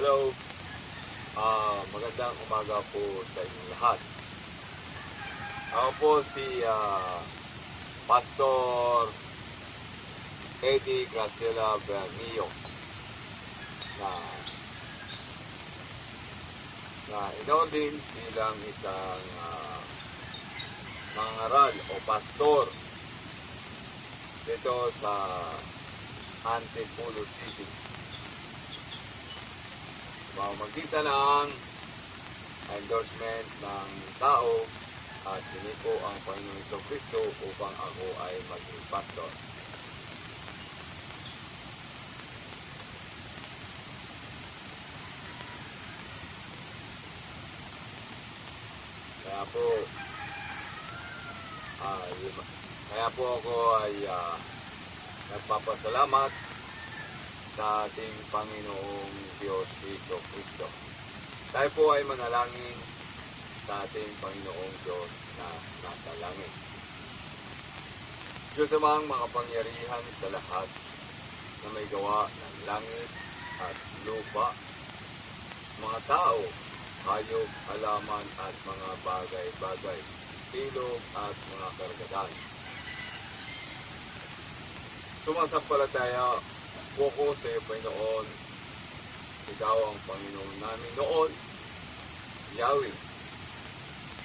Hello, magandang umaga po sa inyong lahat. Ako po si Pastor Eddie Graciela Bernillo na inordin bilang isang mangaral o pastor dito sa Antipolo City. Pamamagitan ng endorsement ng tao at piniko ang Panginoong Jesucristo upang ako ay maging pastor. Kaya po ako ay nagpapasalamat sa ating Panginoong Diyos Jesucristo. Tayo po ay manalangin sa ating Panginoong Diyos na nasa langit. Diyos amang makapangyarihan sa lahat na may gawa ng langit at lupa, mga tao, hayop, halaman at mga bagay-bagay, ilog at mga karagatan. Sumasampalataya po ko sa iyo, Panginoon. Ikaw ang Panginoon namin noon, Yahweh.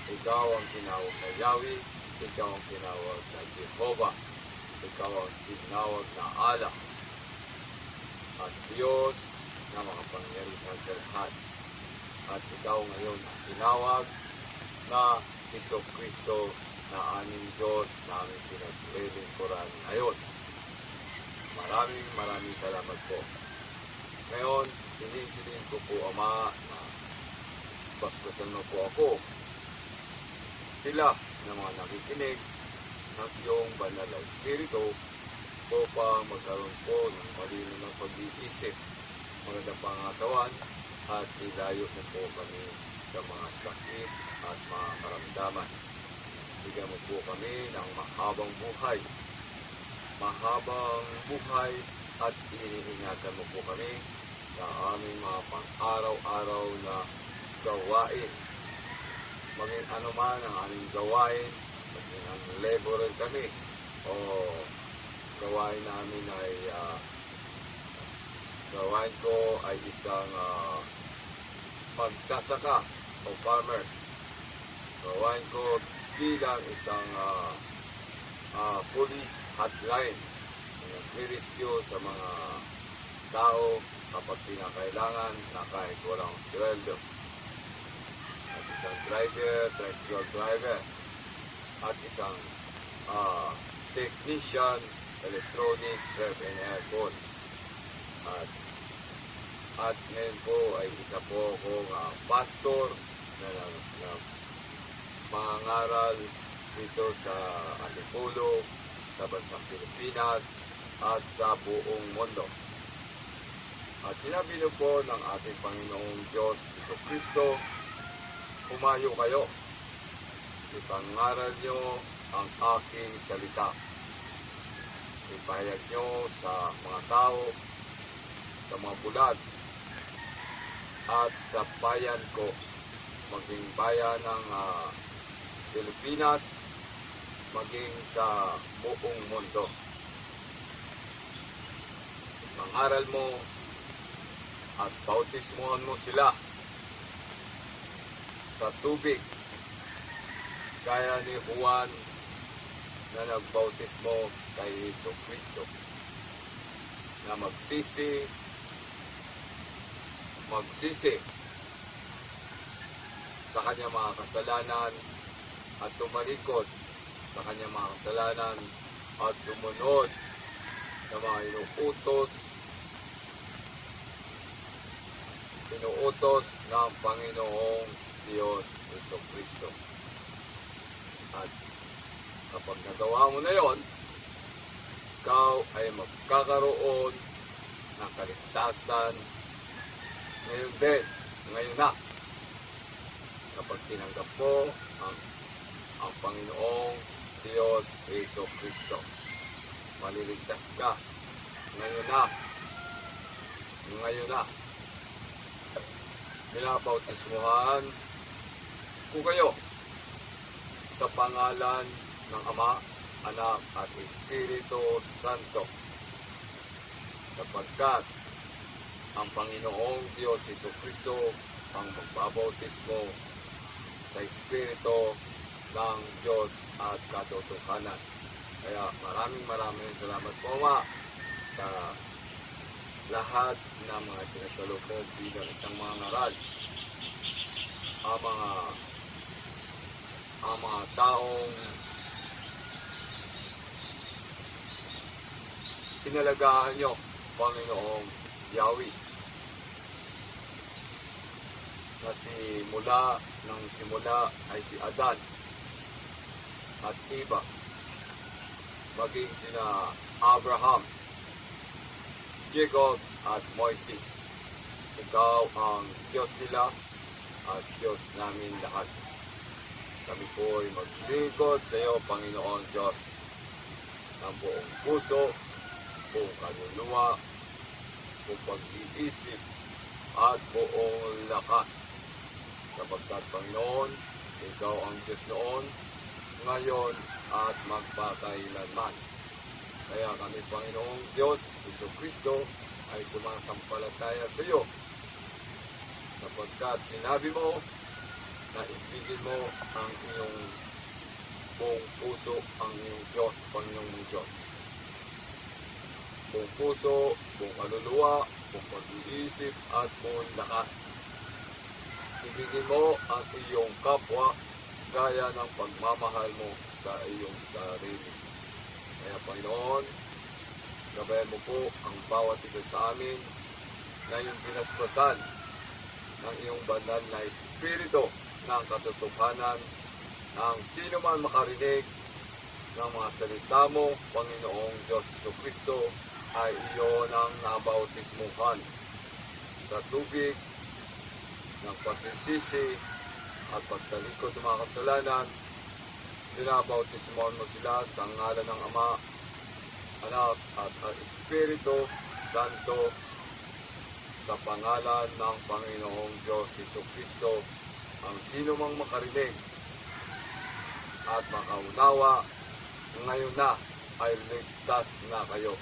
Ikaw ang tinawag na Yahweh. Ikaw ang tinawag na Jehovah. Ikaw ang tinawag na Allah. At Diyos na makapangyarihan sa lahat. At ikaw ngayon ang tinawag na Jesucristo na aming Diyos na aming pinaglilingkuran ngayon. Maraming salamat po. Ngayon, hinihiling ko po, Ama, na basbasan mo po ako. Sila na mga nakikinig ng iyong banal na Espiritu upang magkaroon po ng malinaw ng pag-iisip, magandang pangatawan, at ilayo mo po kami sa mga sakit at mga karamdaman. Bigyan mo po kami ng mahabang buhay at iniingatan mo po kami sa aming mga pang-araw-araw na gawain. Maging anuman ang aming gawain, maging ang laborer kami o gawain namin ay gawain ko ay isang magsasaka o farmers. Gawain ko bilang isang police hotline, nag-rescue sa mga tao kapag pinakailangan na kahit walang sweldo. At isang tricycle driver, at isang technician, electronics, ref and aircon. At ngayon po ay isa po akong pastor na mangaral dito sa Antipolo, sa bansang Pilipinas, at sa buong mundo. At sinabi niyo po ng ating Panginoong Diyos Jesucristo, humayo kayo, ipangaral niyo ang aking salita. Ipahayag niyo sa mga tao, sa mga bulag, at sa bayan ko, maging bayan ng Pilipinas, maging sa buong mundo. Mangaral mo at bautismohan mo sila sa tubig, gaya ni Juan na nagbautismo kay Jesucristo, na magsisi sa kanyang mga kasalanan at tumalikod sa kanyang mga kasalanan at sumunod sa mga inuutos ng Panginoong Diyos Jesucristo. At kapag nagawa mo na yon, ikaw ay magkakaroon ng kaligtasan ngayon na. Kapag tinanggap mo ang Panginoong Diyos Jesucristo, maliligtas ka ngayon na. Binabautismuhan ko kayo sa pangalan ng Ama, Anak at Espiritu Santo, sapagkat ang Panginoong Diyos Jesucristo ang magbabautismo sa Espiritu ng Diyos at katotohanan. Kaya maraming salamat po, Ama, sa lahat ng mga pinagkaloob bilang isang mga ngaral. Ang mga taong inalagaan nyo, Panginoong Yahweh, na simula ay si Adan at Eva, maging sina Abraham, Jacob at Moises. Ikaw ang Diyos nila at Diyos namin lahat. Kami po ay maglingkod sa iyo, Panginoon Diyos, ng buong puso, buong kaluluwa, buong pag-iisip, at buong lakas. Sapagkat, Panginoon, ikaw ang Diyos noon, ngayon, at magpakailanman. Kaya kami, Panginoong Diyos, Jesucristo, ay sumasampalataya sa iyo. Sapagkat sinabi mo na ibigin mo ang iyong buong puso, ang iyong Diyos, Panginoong Diyos. Buong puso, buong kaluluwa, buong pag-iisip, at buong lakas. Ibigin mo ang iyong kapwa gaya ng pagmamahal mo sa iyong sarili. Kaya, Panginoon, gabayan mo po ang bawat isa sa amin na yung pinaspasan ng iyong banal na Espiritu ng katotohanan, ng sino man makarinig ng mga salita mo, Panginoong Diyos Jesucristo, ay iyon ang nabautismuhan sa tubig ng pagsisisi at pagtalikod ng mga kasalanan. Binabautismuhan mo sila sa ngalan ng Ama, Anak at Espiritu Santo, sa pangalan ng Panginoong Diyos Jesucristo. Ang sino mang makarinig at makaunawa ngayon na ay ligtas na kayo,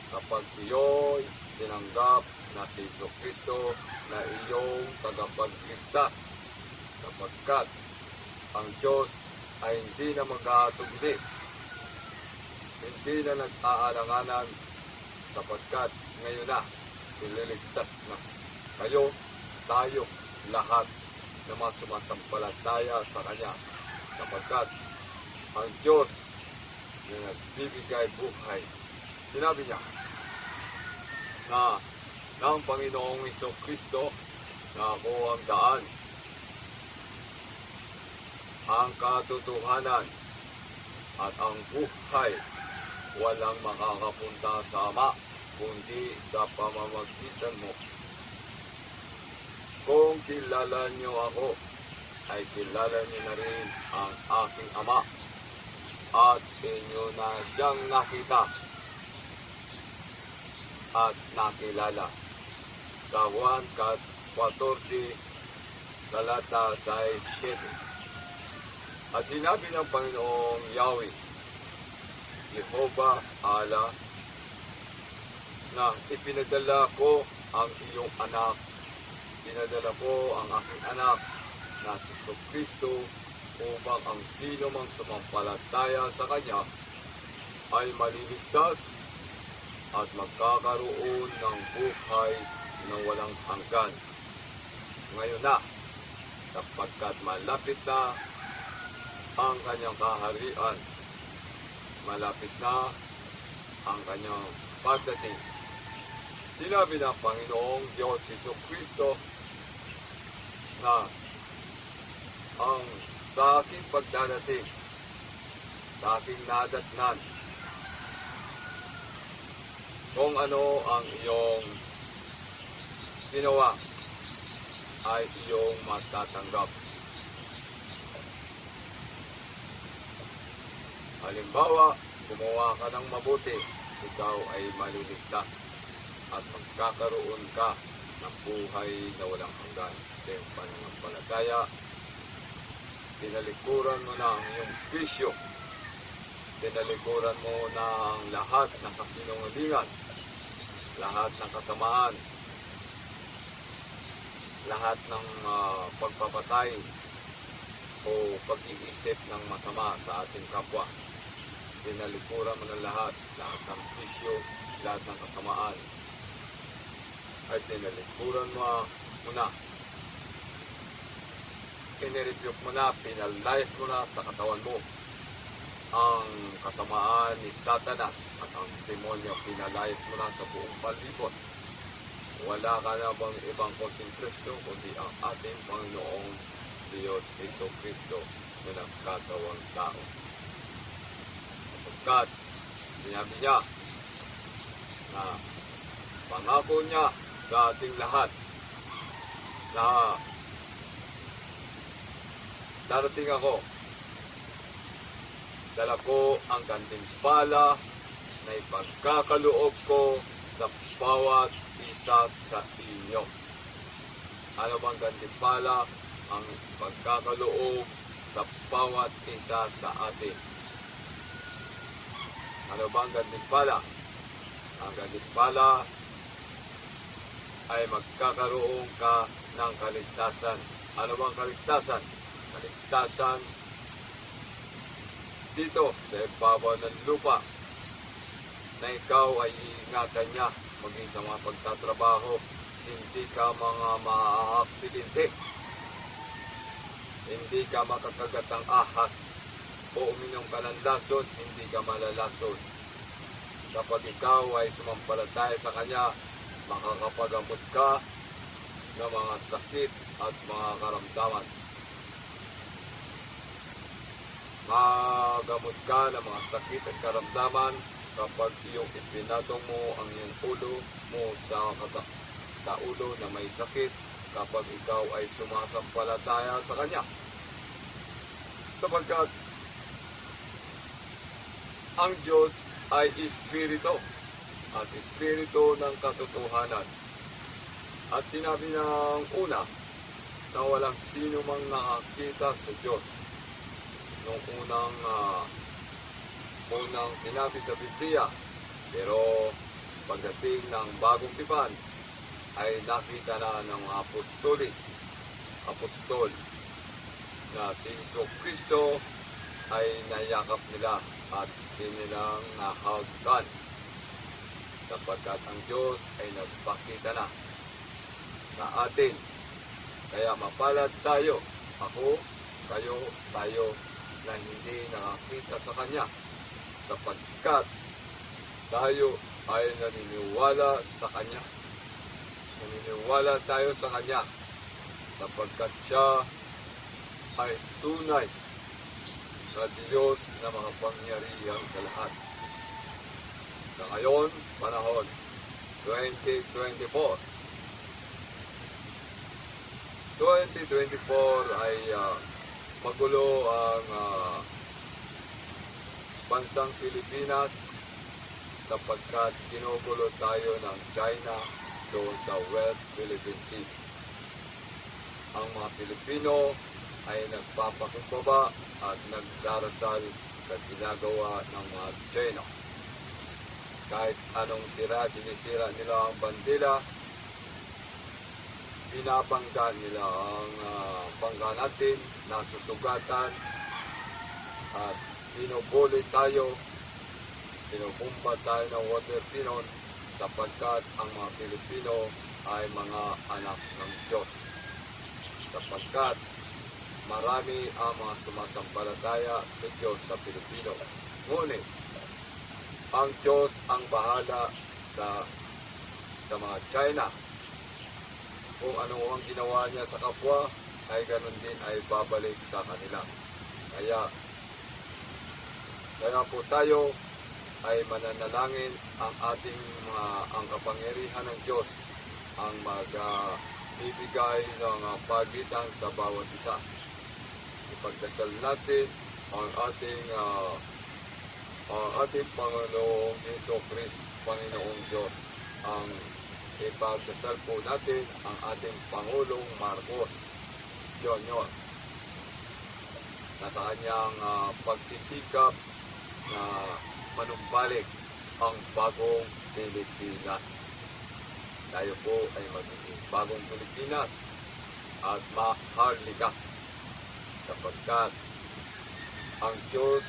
kapag iyo'y tinanggap na si Jesucristo na iyong tagapagligtas, sapagkat ang Diyos ay hindi na mag-aatubili, hindi na nag-aalanganan, sapagkat ngayon na ililigtas na kayo, tayo, lahat na mga sumasampalataya sa Kanya, sapagkat ang Diyos na nagbibigay buhay, sinabi niya na ng Panginoong Jesucristo na ako ang daan, ang katotohanan at ang buhay. Walang makakapunta sa Ama kundi sa pamamagitan mo. Kung kilala niyo ako, ay kilala niyo na rin ang aking Ama, at inyo na siyang nakita at nakilala. Sa Juan 14, talata 7. At sinabi ng Panginoong Yahweh, Jehovah Allah, na ipinadala ko ang iyong anak, pinadala ko ang aking anak na si Jesucristo, upang ang sino mang sumampalataya sa Kanya ay maliligtas at magkakaroon ng buhay na walang hanggan. Ngayon na, sapagkat malapit na ang Kanyang kaharian, malapit na ang Kanyang pagdating. Sinabi ng Panginoong Diyos Jesucristo na ang sa aking pagdadating, sa aking nadatnan, kung ano ang iyong ginawa ay iyong matatanggap. Halimbawa, gumawa ka ng mabuti, ikaw ay maliligtas at magkakaroon ka ng buhay na walang hanggan. sa iyong pananampalataya. Tinalikuran mo na ang iyong bisyo. Tinalikuran mo na ang lahat ng kasinungalingan, lahat ng kasamaan, lahat ng pagpapatay o pag-iisip ng masama sa ating kapwa. Tinalikuran mo na lahat ng bisyo, lahat ng kasamaan, ay tinalikuran mo na. Inirebuke mo na, pinalayas mo na sa katawan mo ang kasamaan ni Satanas at ang demonyo, pinalayas mo na sa buong palibot. Wala ka na bang ibang konsentrasyon kundi ang ating Panginoong Diyos Jesucristo na nagkatawang tao. Sapagkat sinabi niya na pangako niya sa ating lahat na darating ako, dala ko ang gantimpala na ipagkakaloob ko sa bawat isa sa inyo. Ano bang gantimpala? Ang pagkakaloob sa bawat isa sa atin. Ano bang gantimpala? Ang gantimpala ay magkakaroon ka ng kaligtasan. Ano bang kaligtasan? Kaligtasan dito sa ibabaw ng lupa na ikaw ay iingatan niya maging sa mga pagtatrabaho, hindi ka mga maaaksidente, hindi ka makakagat ng ahas o uminom ka ng lason, hindi ka malalason. Kapag ikaw ay sumampalataya sa Kanya, makakapagamot ka ng mga sakit at mga karamdaman. Magamot ka ng mga sakit at karamdaman kapag iyong ipinatong mo ang iyong ulo mo sa ulo na may sakit, kapag ikaw ay sumasampalataya sa Kanya. Sapagkat ang Diyos ay Espiritu at Espiritu ng katotohanan. At sinabi ng una na walang sino mang nakakita sa Diyos. Nung unang sinabi sa Biblia, pero pagdating ng bagong tipan ay nakita na ng apostol na si Jesucristo ay nayakap nila at nilang nahagkan, sapagkat ang Diyos ay nagpakita na sa atin. Kaya mapalad tayo, ako, kayo, tayo, na hindi nakakita sa Kanya, sapagkat tayo ay naniniwala sa Kanya. Naniniwala tayo sa Kanya sapagkat Siya ay tunay na Diyos na makapangyarihan sa lahat. Sa ngayon, panahon 2024 ay magulo ang bansang Pilipinas sapagkat ginugulo tayo ng China doon sa West Philippine Sea. Ang mga Pilipino ay nagpapakumbaba at nagdarasal sa ginagawa ng mga China. Kahit anong sinisira nila ang bandila, pinapangga nila ang bangga natin, nasusugatan, at binubuli tayo, binubumba tayo ng water cannon sapagkat ang mga Pilipino ay mga anak ng Diyos. Sapagkat marami ang mga sumasampalataya sa Diyos sa Pilipino. Ngunit, ang Diyos ang bahala sa mga China. Kung ano ang ginawa niya sa kapwa, ay ganun din ay babalik sa kanila. Kaya po tayo ay mananalangin ang ating ang kapangyarihan ng Diyos ang magbibigay ng pagitan sa bawat isa. Ipagdasal natin ang ating Panginoong Jesucristo, Panginoong Diyos, ang ipagdasal po natin ang ating Pangulong Marcos Jr. na sa kanyang pagsisikap na manumbalik ang bagong Pilipinas. Tayo po ay magiging bagong Pilipinas at maharlika sapagkat ang Diyos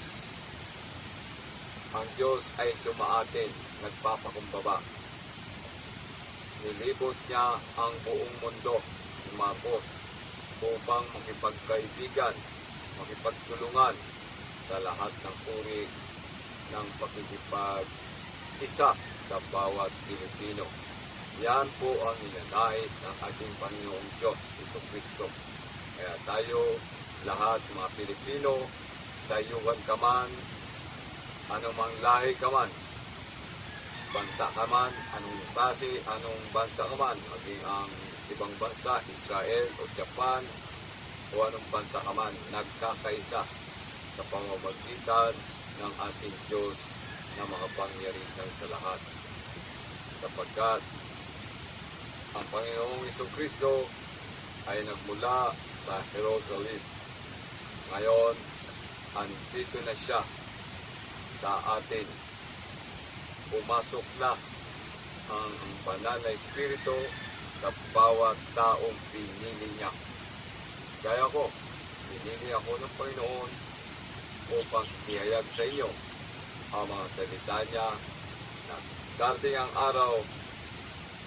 ay sumaatin, nagpapakumbaba. Nilibot niya ang buong mundo ni Marcos upang makipagkaibigan, makipagtulungan sa lahat ng uri ng pakikipag-isa sa bawat Pilipino. Yan po ang ninanais ng ating Panginoong Diyos, Jesucristo. Kaya tayo, lahat mga Pilipino, dayuhan ka man, anumang lahi ka man, bansa ka man, anong klase, anong bansa ka man, maging ang ibang bansa, Israel o Japan, o anong bansa ka man, nagkakaisa sa pamamagitan ng ating Diyos na makapangyarihan sa lahat. Sapagkat ang Panginoong Jesucristo ay nagmula sa Jerusalem. Ngayon, andito na siya sa atin. Pumasok na ang banal na Espiritu sa bawat taong pinili niya. Gaya ko, pinili ako ng Panginoon upang ihayag sa inyo ang mga salita niya na darating ang araw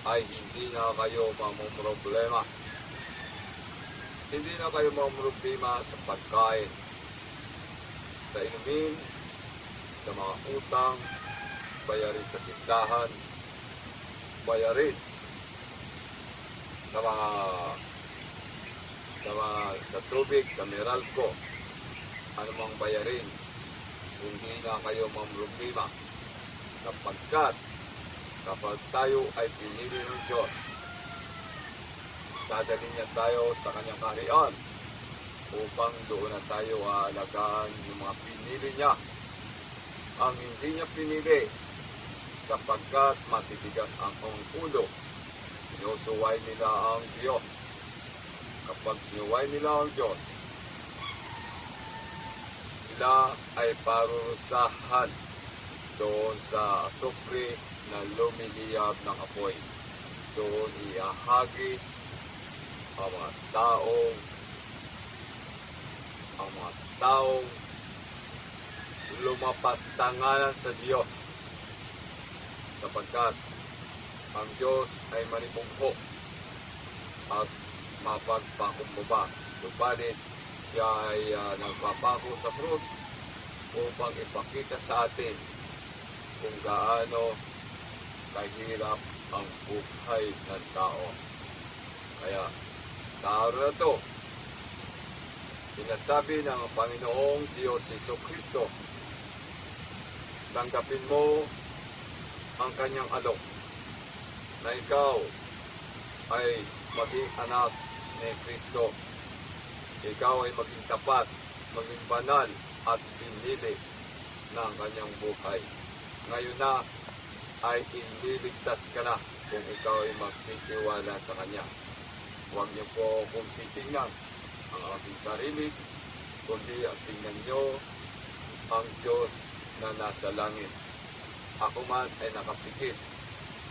ay hindi na kayo mamumroblema. Hindi na kayo mamumroblema sa pagkain, sa inumin, sa mga utang, bayarin sa tindahan, bayarin sa tubig, sa Meralco, anumang bayarin, hindi na kayo mamumroblema sapagkat kapag tayo ay pinili ng Diyos, dadalhin niya tayo sa kanyang kaharian upang doon na tayo aalagaan ng mga pinili niya. Ang hindi niya pinili sapagkat matitigas ang ulo, sinusuway nila ang Diyos. Kapag sinuway nila ang Diyos, sila ay parurusahan doon sa asupre na lumiliyab ng apoy. Doon iahagis ang mga taong lumapas tanganan sa Diyos, sapagkat ang Diyos ay manipungho at mapagpakumbaba. Subalit siya ay nagpapako sa krus upang ipakita sa atin kung gaano kahirap ang buhay ng tao. Kaya sa araw na ito, sinasabi ng Panginoong Diyos Jesucristo, tanggapin mo ang kanyang alok na ikaw ay maging anak ni Kristo. Ikaw ay maging tapat, maging banal at pinili ng kanyang buhay. Ngayon na ay ililigtas ka na kung ikaw ay magtitiwala sa Kanya. Huwag niyo po kung titingnan ang ating sarili, kundi at tingnan niyo ang Diyos na nasa langit. Ako man ay nakapikit,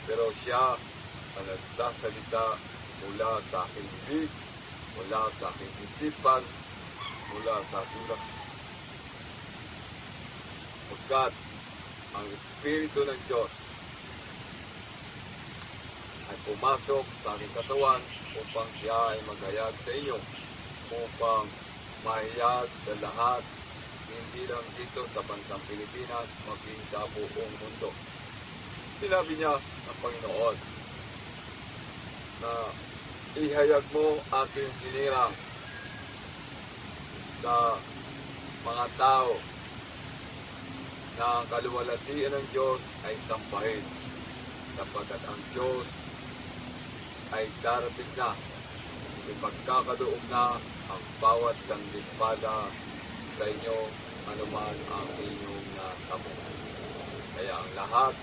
pero siya ang nagsasalita mula sa aking bibig, mula sa aking isipan, mula sa aking lakas. Pagkat ang Espiritu ng Diyos ay pumasok sa aking katawan upang siya ay maghayag sa inyo, upang mahayag sa lahat, hindi lang dito sa bansang Pilipinas, maging sa buong mundo. Sinabi niya ng Panginoon na ihayag mo aking hinirang sa mga tao na ang kaluwalhatian ng Diyos ay sampahin, sapagkat ang Diyos ay darating na, ipagkakadoog na ang bawat gandimpala sa inyo, anuman ang inyong natamo. Kaya ang lahat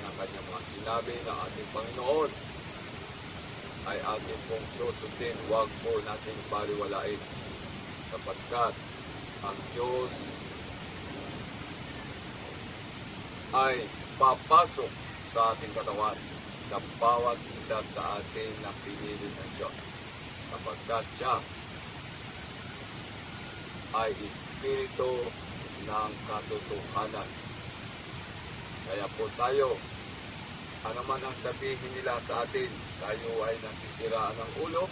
ng kanyang mga sinabi ng ating Panginoon ay ating pong susundin. Huwag po natin baliwalain sapagkat ang Diyos ay papasok sa ating katawan sa bawat isa sa atin na pinili ng Diyos sapagkat siya ay espiritu ng katotohanan. Kaya po tayo, ano man ang sabihin nila sa atin, tayo ay nasisiraan ng ulo,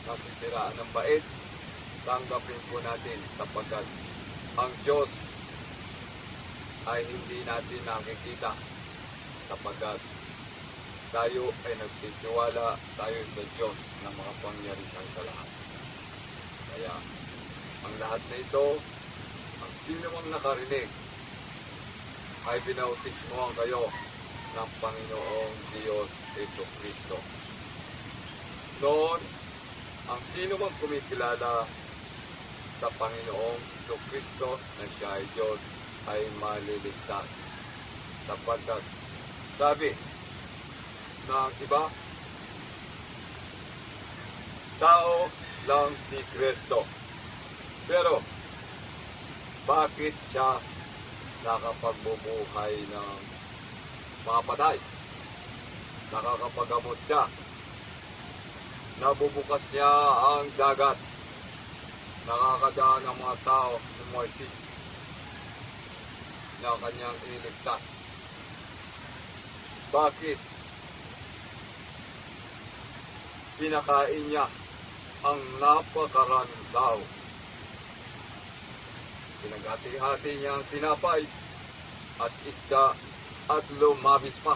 nasisiraan ng bait, tanggapin po natin sapagkat ang Diyos ay hindi natin nakikita sapagkat tayo ay nagtitiwala tayo sa Diyos na makapangyarihan sa lahat. Kaya ang lahat na ito, ang sino mang nakarinig ay binautismohan kayo ng Panginoong Diyos Jesucristo. Noon, ang sino mang kumikilala sa Panginoong Jesucristo na siya ay Diyos ay maliligtas. Sapagkat sabi ng iba, tao lang si Kristo. Pero bakit siya nakapagbubuhay ng mga patay? Nakakapagamot siya. Nabubukas niya ang dagat. Nakakadaan ang mga tao ni Moises na kanyang iniligtas. Bakit? Pinakain niya ang napakaraming tao. Pinaghati-hati niya ang tinapay at isda at lumabis pa.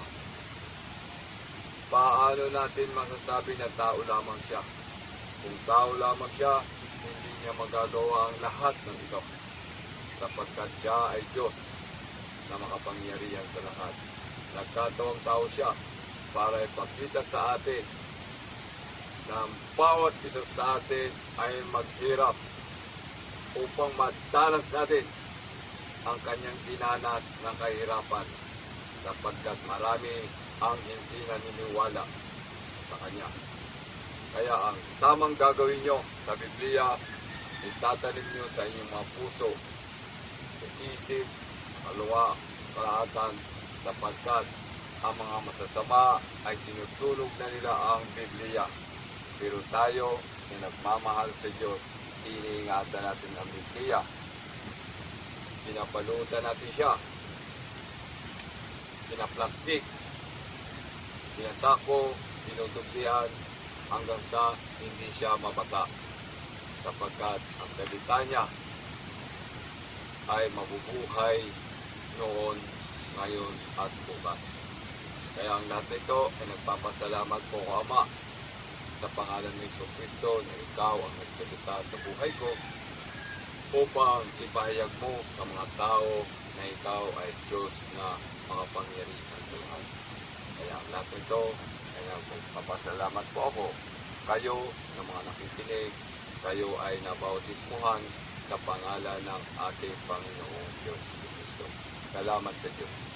Paano natin masasabi na tao lamang siya? Kung tao lamang siya, hindi niya magagawa ang lahat ng ito. Sapagkat siya ay Diyos na makapangyarihan sa lahat. Nagkatawang tao siya para ipakita sa atin na bawat isa sa atin ay maghirap upang madanas natin ang kanyang dinanas ng kahirapan sapagkat marami ang hindi naniniwala sa kanya. Kaya ang tamang gagawin nyo sa Biblia, itatanim nyo sa inyong mga puso, sa isip, kaluluwa, kalahatan, sapagkat ang mga masasama ay sinusunog na nila ang Biblia. Pero tayo na nagmamahal sa Diyos, iniingatan natin ang Biblia. Pinapalutan natin siya. Pinaplastik. Sinasako, pinutugdihan hanggang sa hindi siya mabasa. Sapagkat ang salita niya ay mabubuhay noon, ngayon at bukas. Kaya ang lahat nito ay nagpapasalamat po ko, Ama, sa pangalan ni Jesucristo na ikaw ang nagsalita sa buhay ko upang ipahayag mo sa mga tao na ikaw ay Diyos na makapangyarihan sa lahat. Kaya ang lahat nito ay nagpapasalamat po ako. Kayo na mga nakikinig, kayo ay nabautismuhan sa pangalan ng ating Panginoong Diyos Jesucristo. Salamat sa Diyos.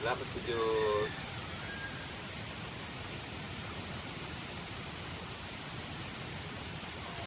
Salamat sa Diyos.